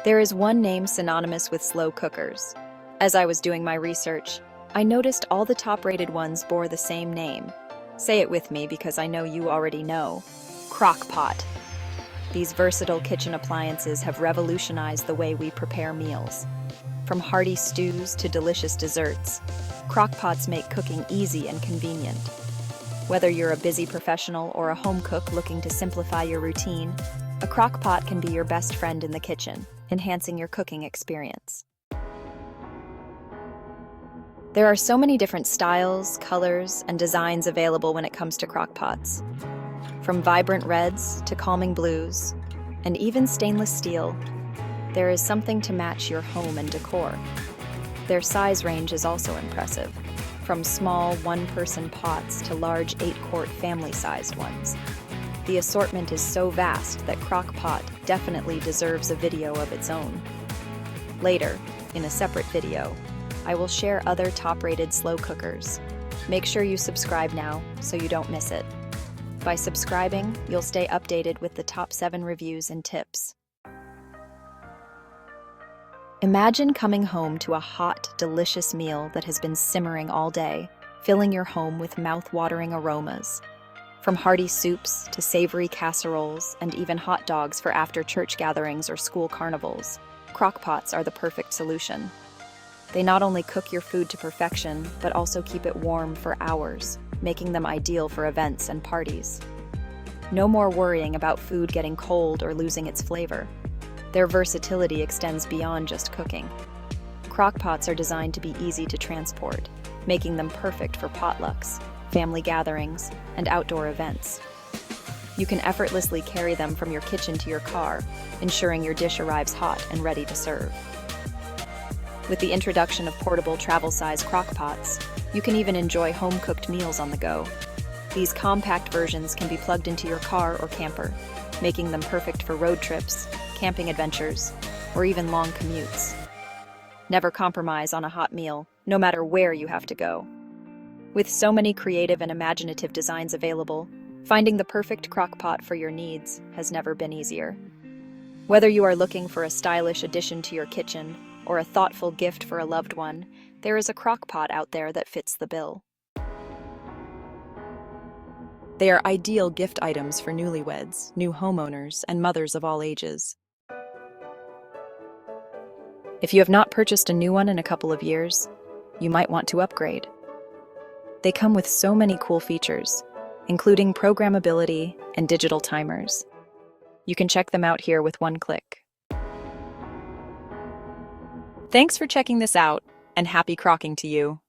There is one name synonymous with slow cookers. As I was doing my research, I noticed all the top-rated ones bore the same name. Say it with me because I know you already know. Crock Pot. These versatile kitchen appliances have revolutionized the way we prepare meals. From hearty stews to delicious desserts, crock pots make cooking easy and convenient. Whether you're a busy professional or a home cook looking to simplify your routine, a crock pot can be your best friend in the kitchen, enhancing your cooking experience. There are so many different styles, colors, and designs available when it comes to crock pots. From vibrant reds to calming blues, and even stainless steel, there is something to match your home and decor. Their size range is also impressive, from small one-person pots to large 8-quart family-sized ones. The assortment is so vast that Crock Pot definitely deserves a video of its own. Later, in a separate video, I will share other top-rated slow cookers. Make sure you subscribe now so you don't miss it. By subscribing, you'll stay updated with the top 7 reviews and tips. Imagine coming home to a hot, delicious meal that has been simmering all day, filling your home with mouth-watering aromas. From hearty soups to savory casseroles and even hot dogs for after church gatherings or school carnivals, crock pots are the perfect solution. They not only cook your food to perfection, but also keep it warm for hours, making them ideal for events and parties. No more worrying about food getting cold or losing its flavor. Their versatility extends beyond just cooking. Crock pots are designed to be easy to transport, making them perfect for potlucks, family gatherings, and outdoor events. You can effortlessly carry them from your kitchen to your car, ensuring your dish arrives hot and ready to serve. With the introduction of portable travel-size crock pots, you can even enjoy home-cooked meals on the go. These compact versions can be plugged into your car or camper, making them perfect for road trips, camping adventures, or even long commutes. Never compromise on a hot meal, no matter where you have to go. With so many creative and imaginative designs available, finding the perfect crock pot for your needs has never been easier. Whether you are looking for a stylish addition to your kitchen or a thoughtful gift for a loved one, there is a crock pot out there that fits the bill. They are ideal gift items for newlyweds, new homeowners, and mothers of all ages. If you have not purchased a new one in a couple of years, you might want to upgrade. They come with so many cool features, including programmability and digital timers. You can check them out here with one click. Thanks for checking this out, and happy crocking to you!